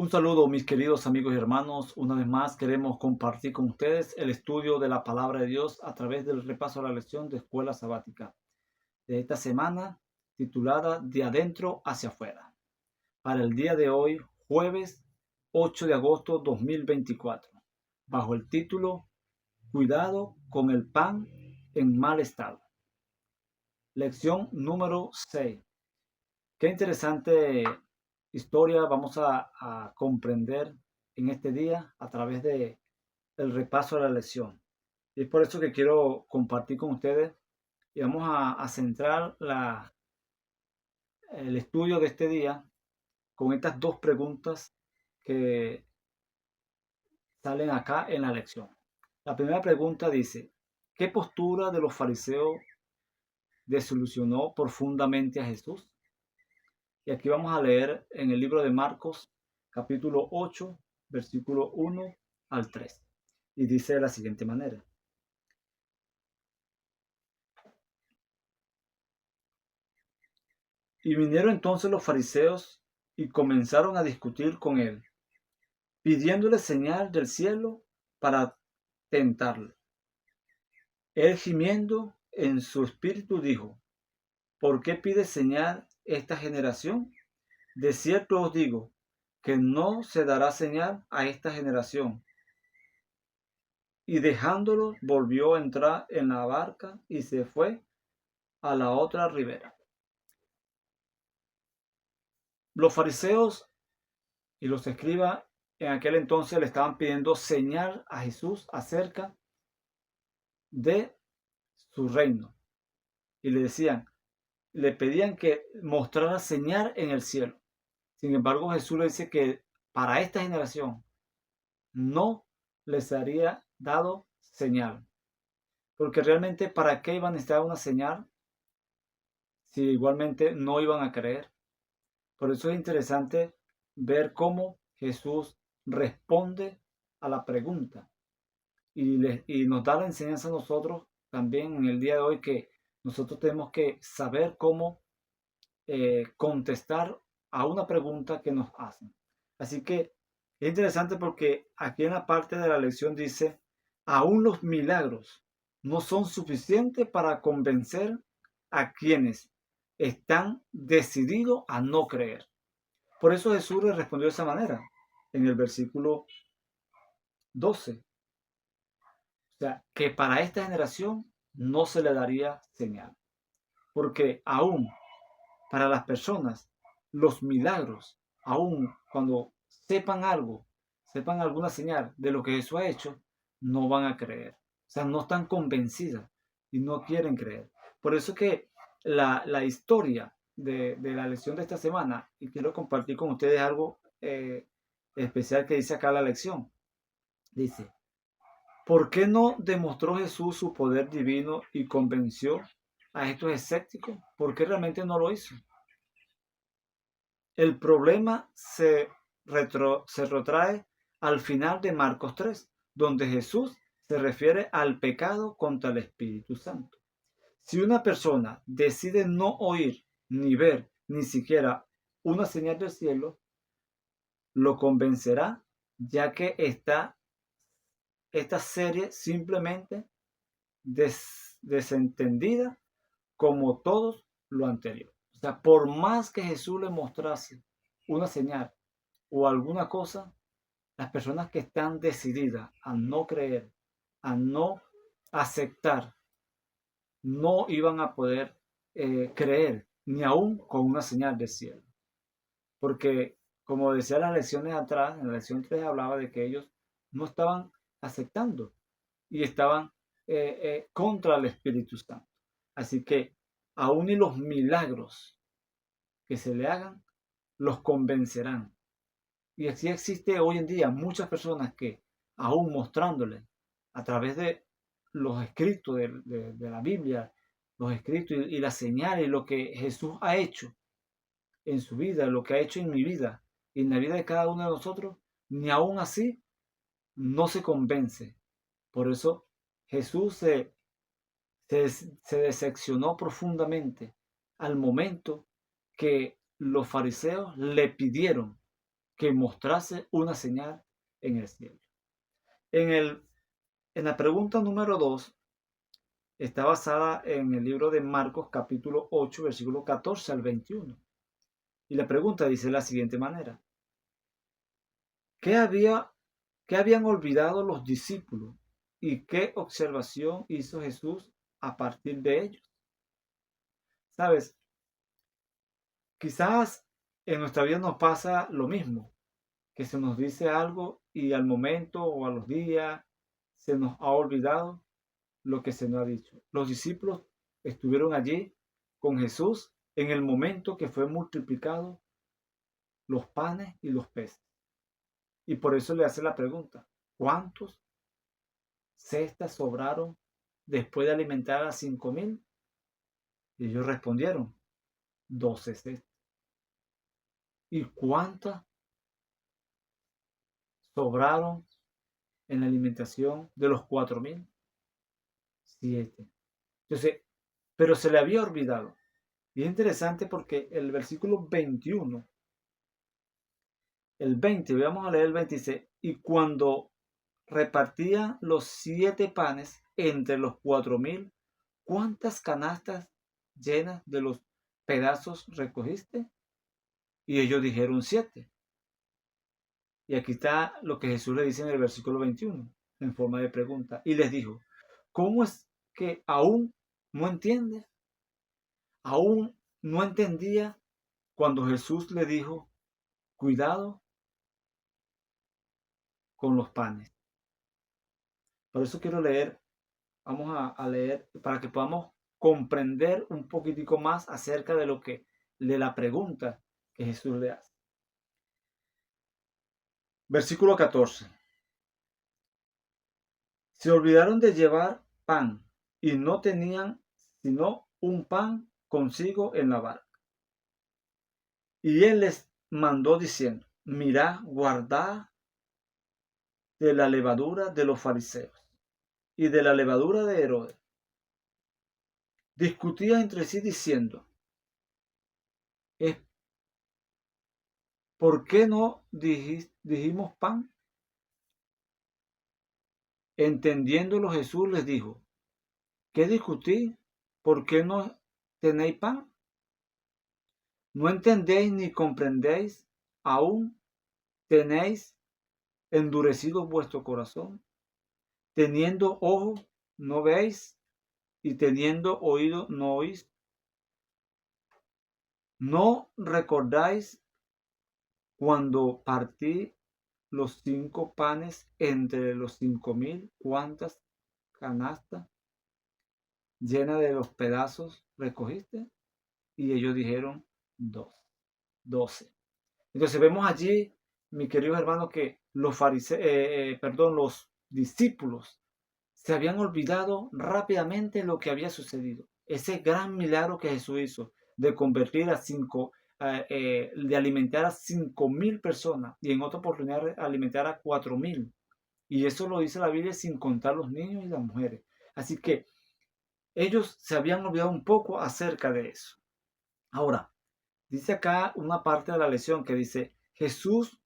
Un saludo, mis queridos amigos y hermanos. Una vez más queremos compartir con ustedes el estudio de la palabra de Dios a través del repaso a la lección de Escuela Sabática de esta semana titulada De adentro hacia afuera. Para el día de hoy, jueves 8 de agosto 2024, bajo el título Cuidado con el pan en mal estado. Lección número 6. Qué interesante historia vamos a comprender en este día a través de el repaso de la lección. Y es por eso que quiero compartir con ustedes y vamos a centrar el estudio de este día con estas dos preguntas que salen acá en la lección. La primera pregunta dice, ¿qué postura de los fariseos desilusionó profundamente a Jesús? Y aquí vamos a leer en el libro de Marcos, capítulo 8, versículo 1 al 3. Y dice de la siguiente manera. Y vinieron entonces los fariseos y comenzaron a discutir con él, pidiéndole señal del cielo para tentarlo. Él, gimiendo en su espíritu, dijo, ¿por qué pide señal esta generación? De cierto os digo, que no se dará señal a esta generación. Y dejándolo, volvió a entrar en la barca y se fue a la otra ribera. Los fariseos y los escribas en aquel entonces le estaban pidiendo señal a Jesús acerca de su reino. Y le pedían que mostrara señal en el cielo. Sin embargo, Jesús le dice que para esta generación no les haría dado señal. Porque realmente, ¿para qué iban a necesitar una señal si igualmente no iban a creer? Por eso es interesante ver cómo Jesús responde a la pregunta y nos da la enseñanza a nosotros también en el día de hoy que nosotros tenemos que saber cómo contestar a una pregunta que nos hacen. Así que es interesante porque aquí en la parte de la lección dice, aún los milagros no son suficientes para convencer a quienes están decididos a no creer. Por eso Jesús le respondió de esa manera en el versículo 12. O sea, que para esta generación no se le daría señal. Porque aún para las personas, los milagros, aún cuando sepan algo, sepan alguna señal de lo que Jesús ha hecho, no van a creer. O sea, no están convencidas y no quieren creer. Por eso que la historia de la lección de esta semana, y quiero compartir con ustedes algo especial que dice acá la lección. Dice, ¿por qué no demostró Jesús su poder divino y convenció a estos escépticos? ¿Por qué realmente no lo hizo? El problema se retrae al final de Marcos 3, donde Jesús se refiere al pecado contra el Espíritu Santo. Si una persona decide no oír, ni ver, ni siquiera una señal del cielo, lo convencerá, ya que esta serie simplemente desentendida como todos lo anterior. O sea, por más que Jesús le mostrase una señal o alguna cosa, las personas que están decididas a no creer, a no aceptar, no iban a poder creer, ni aún con una señal del cielo. Porque, como decía las lecciones atrás, en la lección 3 hablaba de que ellos no estaban aceptando y estaban contra el Espíritu Santo. Así que aún y los milagros que se le hagan, los convencerán. Y así existe hoy en día muchas personas que, aún mostrándole a través de los escritos de la Biblia, los escritos y las señales, lo que Jesús ha hecho en su vida, lo que ha hecho en mi vida y en la vida de cada uno de nosotros, ni aún así no se convence. Por eso Jesús se decepcionó profundamente al momento que los fariseos le pidieron que mostrase una señal en el cielo. En la pregunta número 2 está basada en el libro de Marcos capítulo 8, versículo 14 al 21. Y la pregunta dice de la siguiente manera: ¿Qué habían olvidado los discípulos y qué observación hizo Jesús a partir de ellos? ¿Sabes? Quizás en nuestra vida nos pasa lo mismo, que se nos dice algo y al momento o a los días se nos ha olvidado lo que se nos ha dicho. Los discípulos estuvieron allí con Jesús en el momento que fue multiplicado los panes y los peces. Y por eso le hace la pregunta: ¿cuántos cestas sobraron después de alimentar a 5,000? Y ellos respondieron: 12 cestas. ¿Y cuántas sobraron en la alimentación de los 4,000? 7. Entonces, pero se le había olvidado. Y es interesante porque el versículo 21, el 20, vamos a leer el 26. Y cuando repartía los 7 panes entre los 4,000, ¿cuántas canastas llenas de los pedazos recogiste? Y ellos dijeron 7. Y aquí está lo que Jesús le dice en el versículo 21, en forma de pregunta. Y les dijo: ¿cómo es que aún no entiendes? Aún no entendía cuando Jesús le dijo: cuidado con los panes. Por eso quiero leer, vamos a leer para que podamos comprender un poquitico más acerca de la pregunta que Jesús le hace. Versículo 14. Se olvidaron de llevar pan y no tenían sino un pan consigo en la barca. Y él les mandó diciendo: mirad, guardad de la levadura de los fariseos y de la levadura de Herodes. Discutían entre sí diciendo: ¿por qué no dijimos pan? Entendiéndolo Jesús les dijo: ¿qué discutís? ¿Por qué no tenéis pan? ¿No entendéis ni comprendéis? ¿Aún tenéis endurecido vuestro corazón? Teniendo ojos, no veis, y teniendo oído, no oís. ¿No recordáis cuando partí los 5 panes entre los 5,000? ¿Cuántas canastas llenas de los pedazos recogiste? Y ellos dijeron 12. Entonces vemos allí, mi querido hermano, que los discípulos se habían olvidado rápidamente lo que había sucedido. Ese gran milagro que Jesús hizo de convertir de alimentar a 5,000 personas y en otra oportunidad alimentar a 4,000. Y eso lo dice la Biblia sin contar los niños y las mujeres. Así que ellos se habían olvidado un poco acerca de eso. Ahora, dice acá una parte de la lección que dice: Jesús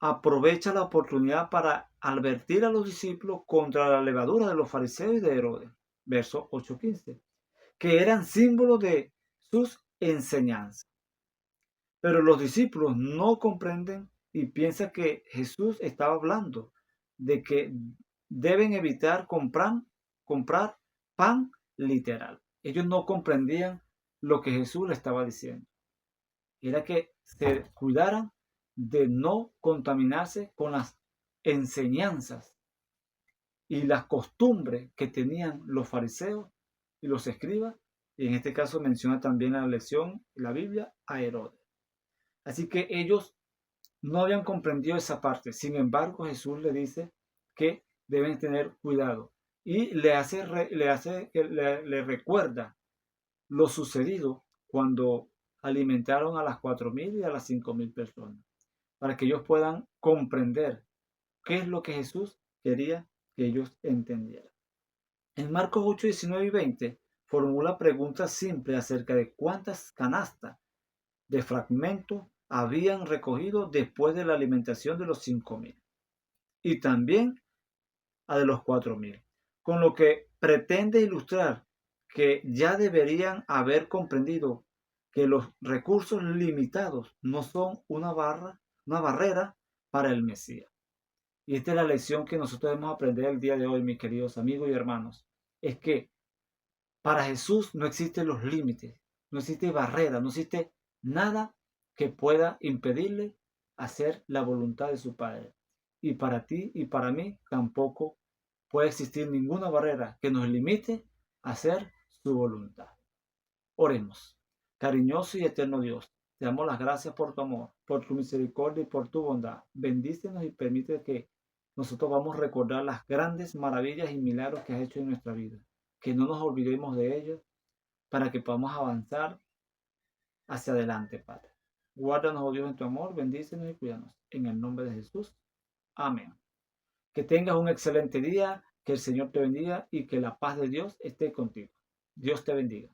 aprovecha la oportunidad para advertir a los discípulos contra la levadura de los fariseos y de Herodes, verso 8:15, que eran símbolos de sus enseñanzas. Pero los discípulos no comprenden y piensan que Jesús estaba hablando de que deben evitar comprar pan literal. Ellos no comprendían lo que Jesús le estaba diciendo. Era que se cuidaran de no contaminarse con las enseñanzas y las costumbres que tenían los fariseos y los escribas, y en este caso menciona también la lección, la Biblia, a Herodes. Así que ellos no habían comprendido esa parte. Sin embargo, Jesús le dice que deben tener cuidado y le recuerda lo sucedido cuando alimentaron a las 4,000 y a las 5,000 personas, para que ellos puedan comprender qué es lo que Jesús quería que ellos entendieran. En Marcos 8, 19 y 20 formula preguntas simples acerca de cuántas canastas de fragmentos habían recogido después de la alimentación de los 5.000 y también a de los 4.000, con lo que pretende ilustrar que ya deberían haber comprendido que los recursos limitados no son una barrera para el Mesías. Y esta es la lección que nosotros debemos aprender el día de hoy, mis queridos amigos y hermanos. Es que para Jesús no existen los límites, no existe barrera, no existe nada que pueda impedirle hacer la voluntad de su Padre. Y para ti y para mí tampoco puede existir ninguna barrera que nos limite a hacer su voluntad. Oremos. Cariñoso y eterno Dios, te damos las gracias por tu amor, por tu misericordia y por tu bondad. Bendícenos y permite que nosotros vamos a recordar las grandes maravillas y milagros que has hecho en nuestra vida. Que no nos olvidemos de ellos para que podamos avanzar hacia adelante, Padre. Guárdanos, oh Dios, en tu amor, bendícenos y cuídanos. En el nombre de Jesús. Amén. Que tengas un excelente día, que el Señor te bendiga y que la paz de Dios esté contigo. Dios te bendiga.